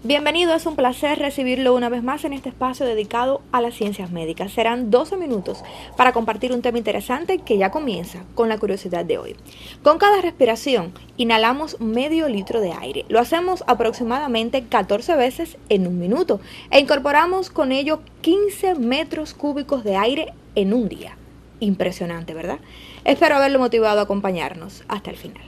Bienvenido, es un placer recibirlo una vez más en este espacio dedicado a las ciencias médicas. Serán 12 minutos para compartir un tema interesante que ya comienza con la curiosidad de hoy. Con cada respiración inhalamos medio litro de aire. Lo hacemos aproximadamente 14 veces en un minuto e incorporamos con ello 15 metros cúbicos de aire en un día. Impresionante, ¿verdad? Espero haberlo motivado a acompañarnos hasta el final.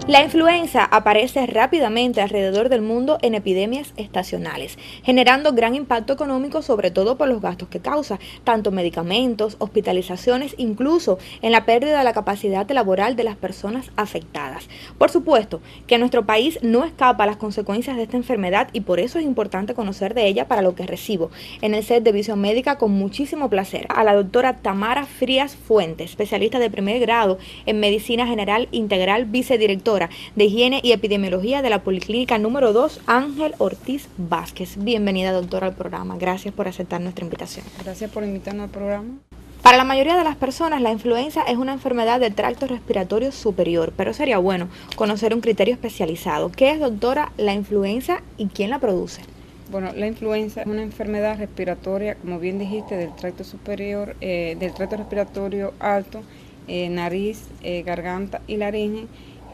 La influenza aparece rápidamente alrededor del mundo en epidemias estacionales, generando gran impacto económico, sobre todo por los gastos que causa, tanto medicamentos, hospitalizaciones, incluso en la pérdida de la capacidad laboral de las personas afectadas. Por supuesto que nuestro país no escapa a las consecuencias de esta enfermedad y por eso es importante conocer de ella, para lo que recibo en el set de Visión Médica con muchísimo placer a la doctora Tamara Frías Fuentes, especialista de primer grado en Medicina General Integral, vicedirectora de Higiene y Epidemiología de la Policlínica número 2, Ángel Ortiz Vázquez. Bienvenida, doctora, al programa. Gracias por aceptar nuestra invitación. Gracias por invitarnos al programa. Para la mayoría de las personas, la influenza es una enfermedad del tracto respiratorio superior, pero sería bueno conocer un criterio especializado. ¿Qué es, doctora, la influenza y quién la produce? Bueno, la influenza es una enfermedad respiratoria, como bien dijiste, del tracto superior, del tracto respiratorio alto, nariz, garganta y laringe,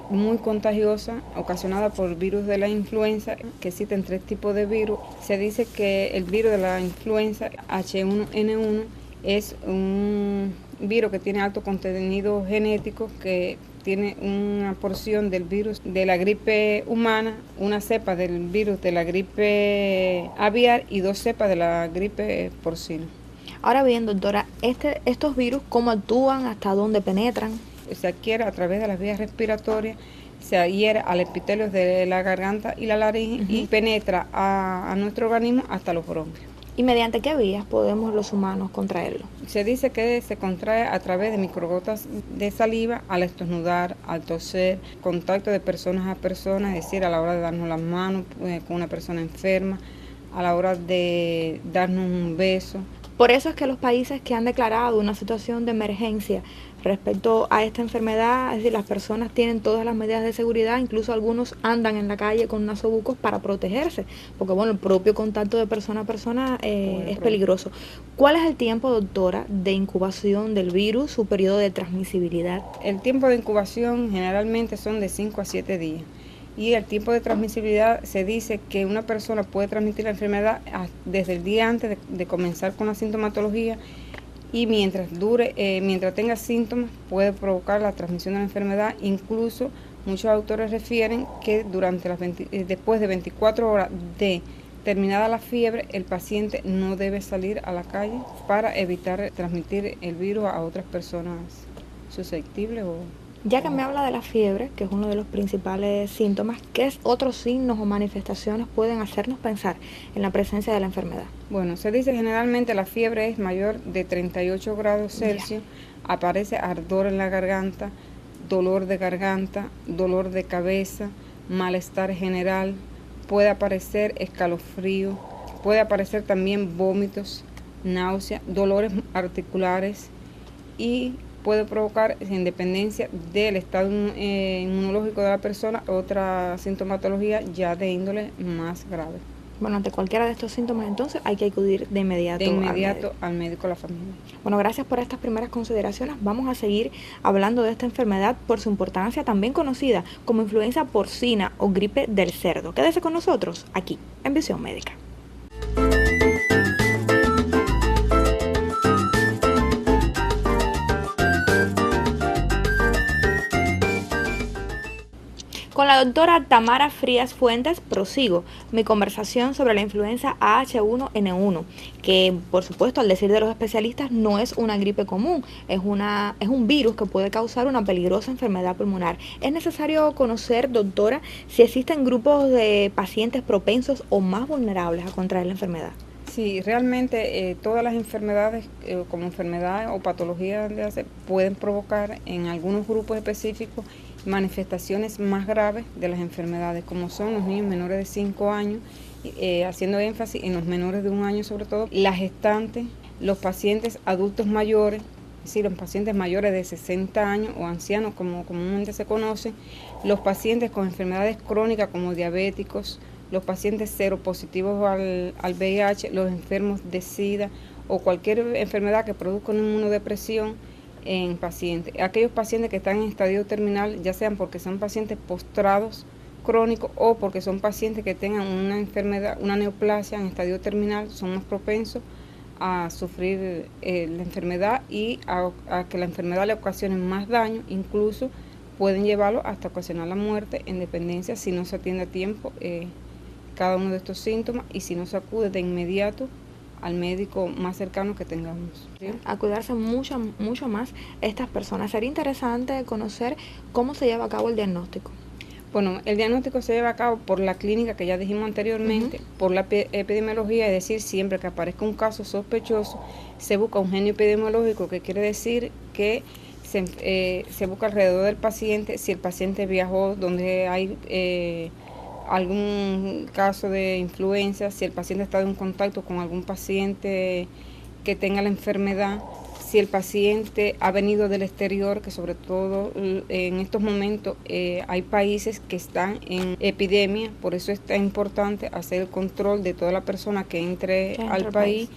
muy contagiosa, ocasionada por el virus de la influenza, que existen 3 tipos de virus. Se dice que el virus de la influenza H1N1 es un virus que tiene alto contenido genético, que tiene una porción del virus de la gripe humana, una cepa del virus de la gripe aviar y 2 cepas de la gripe porcina. Ahora bien, doctora, estos virus, ¿cómo actúan? ¿Hasta dónde penetran? Se adquiere a través de las vías respiratorias, se adhiere al epitelio de la garganta y la laringe y penetra a nuestro organismo hasta los bronquios. ¿Y mediante qué vías podemos los humanos contraerlo? Se dice que se contrae a través de microgotas de saliva al estornudar, al toser, contacto de personas a personas, es decir, a la hora de darnos las manos con una persona enferma, a la hora de darnos un beso. Por eso es que los países que han declarado una situación de emergencia respecto a esta enfermedad, es decir, las personas tienen todas las medidas de seguridad, incluso algunos andan en la calle con nasobucos para protegerse, porque bueno, el propio contacto de persona a persona es peligroso. ¿Cuál es el tiempo, doctora, de incubación del virus, su periodo de transmisibilidad? El tiempo de incubación generalmente son de 5 a 7 días. Y el tiempo de transmisibilidad, se dice que una persona puede transmitir la enfermedad desde el día antes de comenzar con la sintomatología, y mientras tenga síntomas puede provocar la transmisión de la enfermedad. Incluso muchos autores refieren que después de 24 horas de terminada la fiebre, el paciente no debe salir a la calle para evitar transmitir el virus a otras personas susceptibles. Ya que me habla de la fiebre, que es uno de los principales síntomas, ¿qué otros signos o manifestaciones pueden hacernos pensar en la presencia de la enfermedad? Bueno, se dice que generalmente la fiebre es mayor de 38 grados Celsius, aparece ardor en la garganta, dolor de cabeza, malestar general, puede aparecer escalofrío, puede aparecer también vómitos, náuseas, dolores articulares y puede provocar, en dependencia del estado inmunológico de la persona, otra sintomatología ya de índole más grave. Bueno, ante cualquiera de estos síntomas, entonces, hay que acudir de inmediato al médico de la familia. Bueno, gracias por estas primeras consideraciones. Vamos a seguir hablando de esta enfermedad por su importancia, también conocida como influenza porcina o gripe del cerdo. Quédese con nosotros aquí, en Visión Médica. Con la doctora Tamara Frías Fuentes prosigo mi conversación sobre la influenza H1N1, que por supuesto, al decir de los especialistas, no es una gripe común, es un virus que puede causar una peligrosa enfermedad pulmonar. Es necesario conocer, doctora, si existen grupos de pacientes propensos o más vulnerables a contraer la enfermedad. Sí, realmente todas las enfermedades, como enfermedades o patologías pueden provocar en algunos grupos específicos manifestaciones más graves de las enfermedades, como son los niños menores de 5 años haciendo énfasis en los menores de 1 año sobre todo, las gestantes, los pacientes adultos mayores, es decir, los pacientes mayores de 60 años o ancianos como comúnmente se conocen, los pacientes con enfermedades crónicas como diabéticos, los pacientes seropositivos al VIH, los enfermos de SIDA o cualquier enfermedad que produzca una inmunodepresión en pacientes. Aquellos pacientes que están en estadio terminal, ya sean porque son pacientes postrados crónicos o porque son pacientes que tengan una enfermedad, una neoplasia en estadio terminal, son más propensos a sufrir la enfermedad y a que la enfermedad le ocasione más daño, incluso pueden llevarlo hasta ocasionar la muerte en dependencia si no se atiende a tiempo cada uno de estos síntomas y si no se acude de inmediato al médico más cercano que tengamos. ¿Sí? A cuidarse mucho más estas personas. Sería interesante conocer cómo se lleva a cabo el diagnóstico. Bueno, el diagnóstico se lleva a cabo por la clínica que ya dijimos anteriormente, por la epidemiología, es decir, siempre que aparezca un caso sospechoso, se busca un genio epidemiológico, que quiere decir que se busca alrededor del paciente, si el paciente viajó donde hay algún caso de influenza, si el paciente ha estado en contacto con algún paciente que tenga la enfermedad, si el paciente ha venido del exterior, que sobre todo en estos momentos hay países que están en epidemia, por eso es tan importante hacer el control de toda la persona que entre al país.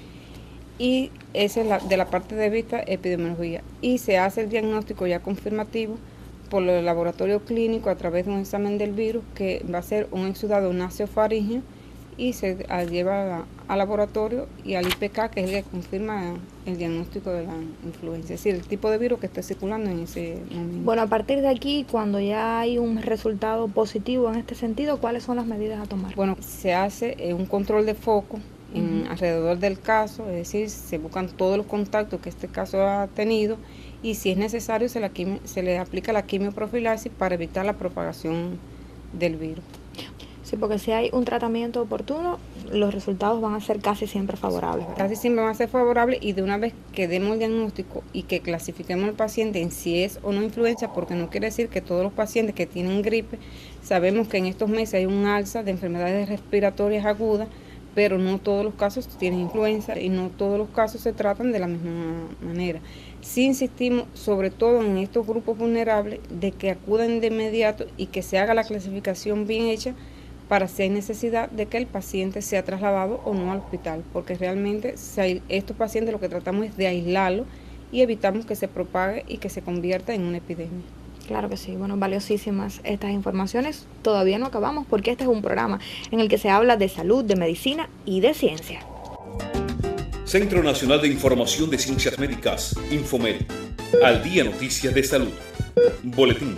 Y esa es de la parte de vista epidemiología. Y se hace el diagnóstico ya confirmativo por el laboratorio clínico a través de un examen del virus que va a ser un exudado nasofaríngeo y se lleva al laboratorio y al IPK, que es el que confirma el diagnóstico de la influenza, es decir, el tipo de virus que está circulando en ese momento. Bueno, a partir de aquí, cuando ya hay un resultado positivo en este sentido, ¿cuáles son las medidas a tomar? Bueno, se hace un control de foco alrededor del caso, es decir, se buscan todos los contactos que este caso ha tenido y si es necesario se le aplica la quimioprofilaxis para evitar la propagación del virus. Sí, porque si hay un tratamiento oportuno, los resultados van a ser casi siempre favorables, ¿verdad? Casi siempre van a ser favorables y de una vez que demos el diagnóstico y que clasifiquemos al paciente en si es o no influenza, porque no quiere decir que todos los pacientes que tienen gripe, sabemos que en estos meses hay un alza de enfermedades respiratorias agudas, pero no todos los casos tienen influenza y no todos los casos se tratan de la misma manera. Sí insistimos sobre todo en estos grupos vulnerables de que acudan de inmediato y que se haga la clasificación bien hecha para si hay necesidad de que el paciente sea trasladado o no al hospital, porque realmente estos pacientes lo que tratamos es de aislarlos y evitamos que se propague y que se convierta en una epidemia. Claro que sí, bueno, valiosísimas estas informaciones. Todavía no acabamos porque este es un programa en el que se habla de salud, de medicina y de ciencia. Centro Nacional de Información de Ciencias Médicas, Infomed. Al día Noticias de Salud. Boletín.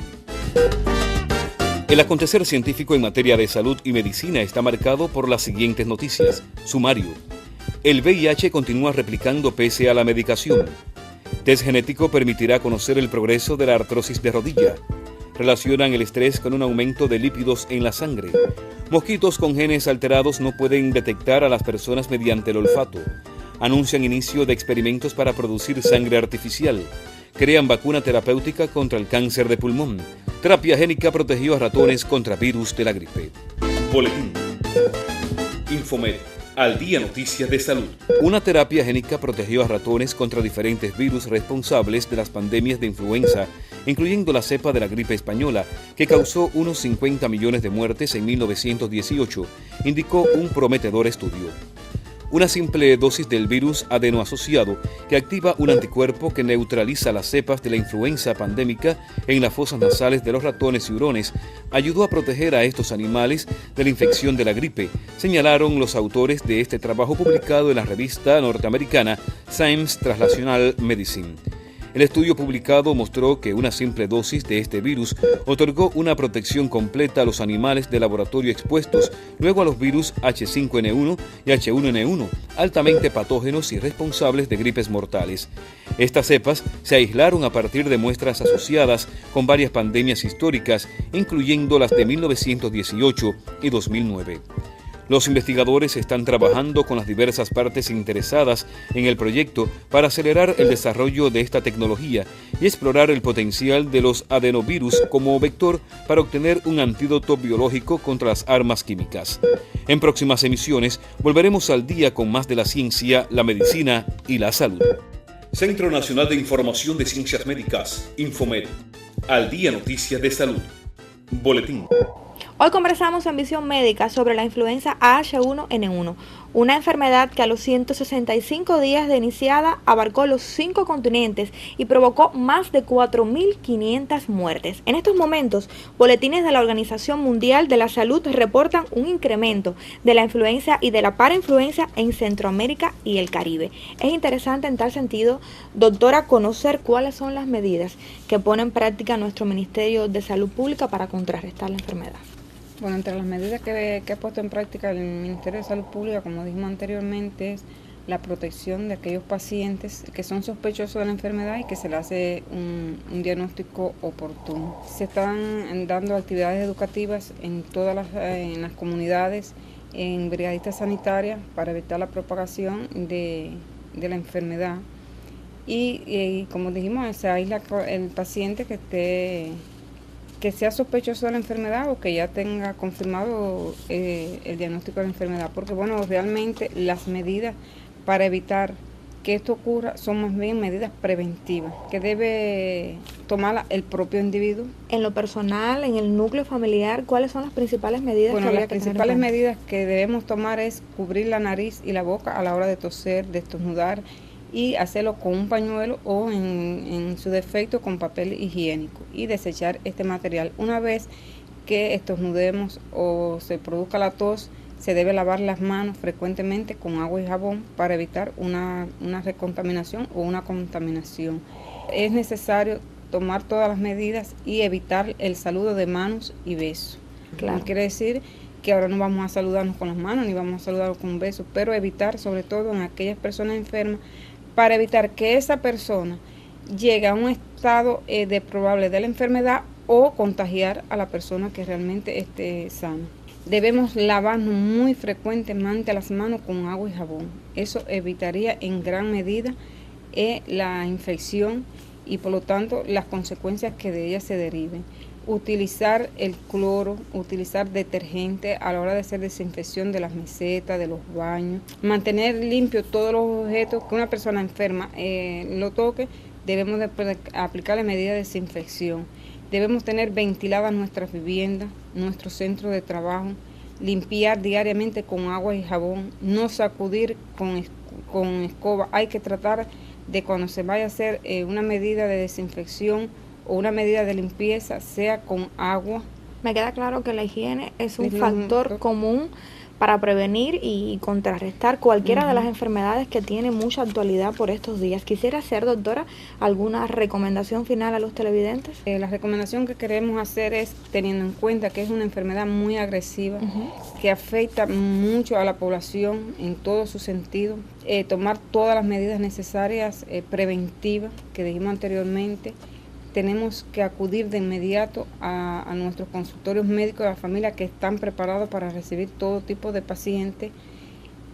El acontecer científico en materia de salud y medicina está marcado por las siguientes noticias. Sumario. El VIH continúa replicando pese a la medicación. Test genético permitirá conocer el progreso de la artrosis de rodilla. Relacionan el estrés con un aumento de lípidos en la sangre. Mosquitos con genes alterados no pueden detectar a las personas mediante el olfato. Anuncian inicio de experimentos para producir sangre artificial. Crean vacuna terapéutica contra el cáncer de pulmón. Terapia génica protegió a ratones contra virus de la gripe. Boletín. Infomed. Al día Noticias de Salud. Una terapia génica protegió a ratones contra diferentes virus responsables de las pandemias de influenza, incluyendo la cepa de la gripe española, que causó unos 50 millones de muertes en 1918, indicó un prometedor estudio. Una simple dosis del virus adenoasociado que activa un anticuerpo que neutraliza las cepas de la influenza pandémica en las fosas nasales de los ratones y hurones ayudó a proteger a estos animales de la infección de la gripe, señalaron los autores de este trabajo publicado en la revista norteamericana Science Translational Medicine. El estudio publicado mostró que una simple dosis de este virus otorgó una protección completa a los animales de laboratorio expuestos, luego a los virus H5N1 y H1N1, altamente patógenos y responsables de gripes mortales. Estas cepas se aislaron a partir de muestras asociadas con varias pandemias históricas, incluyendo las de 1918 y 2009. Los investigadores están trabajando con las diversas partes interesadas en el proyecto para acelerar el desarrollo de esta tecnología y explorar el potencial de los adenovirus como vector para obtener un antídoto biológico contra las armas químicas. En próximas emisiones volveremos al día con más de la ciencia, la medicina y la salud. Centro Nacional de Información de Ciencias Médicas, Infomed. Al día noticias de salud. Boletín. Hoy conversamos en Visión Médica sobre la influenza H1N1, una enfermedad que a los 165 días de iniciada abarcó los 5 continentes y provocó más de 4.500 muertes. En estos momentos, boletines de la Organización Mundial de la Salud reportan un incremento de la influenza y de la parainfluenza en Centroamérica y el Caribe. Es interesante en tal sentido, doctora, conocer cuáles son las medidas que pone en práctica nuestro Ministerio de Salud Pública para contrarrestar la enfermedad. Bueno, entre las medidas que ha puesto en práctica el Ministerio de Salud Pública, como dijimos anteriormente, es la protección de aquellos pacientes que son sospechosos de la enfermedad y que se le hace un diagnóstico oportuno. Se están dando actividades educativas en todas las comunidades, en brigadistas sanitarias, para evitar la propagación de la enfermedad. Y como dijimos, se aísla el paciente que sea sospechoso de la enfermedad o que ya tenga confirmado el diagnóstico de la enfermedad, porque bueno, realmente las medidas para evitar que esto ocurra son más bien medidas preventivas que debe tomar el propio individuo. En lo personal, en el núcleo familiar, ¿cuáles son las principales medidas Bueno, que habría las que tener principales en cuenta? medidas que debemos tomar es cubrir la nariz y la boca a la hora de toser, de estornudar, y hacerlo con un pañuelo o en su defecto con papel higiénico y desechar este material. Una vez que estornudemos o se produzca la tos, se debe lavar las manos frecuentemente con agua y jabón para evitar una recontaminación o una contaminación. Es necesario tomar todas las medidas y evitar el saludo de manos y besos. Claro. No quiere decir que ahora no vamos a saludarnos con las manos ni vamos a saludarnos con un beso, pero evitar sobre todo en aquellas personas enfermas, para evitar que esa persona llegue a un estado probable de la enfermedad o contagiar a la persona que realmente esté sana. Debemos lavarnos muy frecuentemente las manos con agua y jabón. Eso evitaría en gran medida la infección y por lo tanto las consecuencias que de ella se deriven. Utilizar el cloro, utilizar detergente a la hora de hacer desinfección de las mesetas, de los baños. Mantener limpio todos los objetos que una persona enferma lo toque, debemos de aplicarle medidas de desinfección. Debemos tener ventiladas nuestras viviendas, nuestros centros de trabajo, limpiar diariamente con agua y jabón, no sacudir con escoba. Hay que tratar de cuando se vaya a hacer una medida de desinfección o una medida de limpieza, sea con agua. Me queda claro que la higiene es un factor común para prevenir y contrarrestar cualquiera de las enfermedades que tiene mucha actualidad por estos días. Quisiera hacer, doctora, alguna recomendación final a los televidentes. La recomendación que queremos hacer es, teniendo en cuenta que es una enfermedad muy agresiva, que afecta mucho a la población en todo su sentido, tomar todas las medidas necesarias preventivas que dijimos anteriormente. Tenemos que acudir de inmediato a nuestros consultorios médicos de la familia que están preparados para recibir todo tipo de pacientes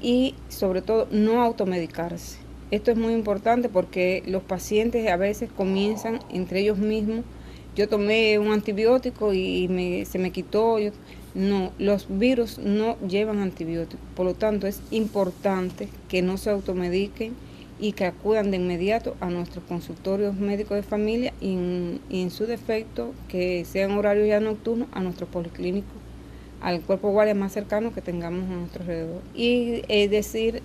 y sobre todo no automedicarse. Esto es muy importante porque los pacientes a veces comienzan entre ellos mismos. Yo tomé un antibiótico y se me quitó. No, los virus no llevan antibióticos. Por lo tanto, es importante que no se automediquen y que acudan de inmediato a nuestros consultorios médicos de familia y en su defecto, que sean horarios ya nocturnos, a nuestros policlínicos, al cuerpo de guardia más cercano que tengamos a nuestro alrededor. Y decir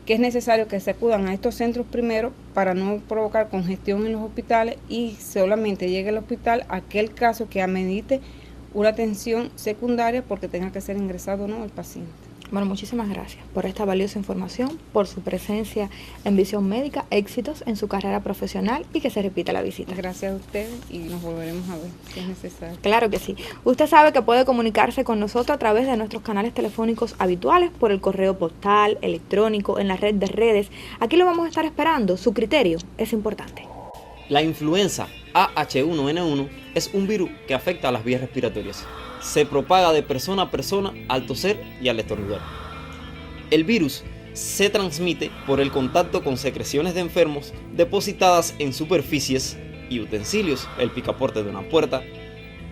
que es necesario que se acudan a estos centros primero para no provocar congestión en los hospitales y solamente llegue al hospital aquel caso que amerite una atención secundaria porque tenga que ser ingresado o no el paciente. Bueno, muchísimas gracias por esta valiosa información, por su presencia en Visión Médica, éxitos en su carrera profesional y que se repita la visita. Gracias a ustedes y nos volveremos a ver si es necesario. Claro que sí. Usted sabe que puede comunicarse con nosotros a través de nuestros canales telefónicos habituales, por el correo postal, electrónico, en la red de redes. Aquí lo vamos a estar esperando. Su criterio es importante. La influenza AH1N1 es un virus que afecta a las vías respiratorias. Se propaga de persona a persona al toser y al estornudar. El virus se transmite por el contacto con secreciones de enfermos depositadas en superficies y utensilios, el picaporte de una puerta,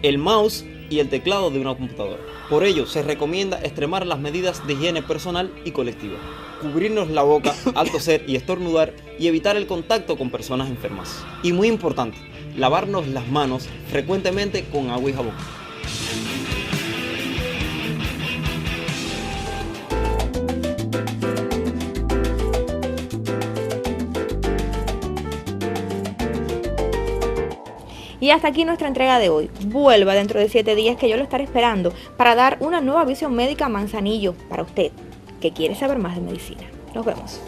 el mouse y el teclado de una computadora. Por ello, se recomienda extremar las medidas de higiene personal y colectiva, cubrirnos la boca al toser y estornudar y evitar el contacto con personas enfermas. Y muy importante, lavarnos las manos frecuentemente con agua y jabón. Y hasta aquí nuestra entrega de hoy. Vuelva dentro de 7 días que yo lo estaré esperando para dar una nueva visión médica Manzanillo para usted que quiere saber más de medicina. Nos vemos.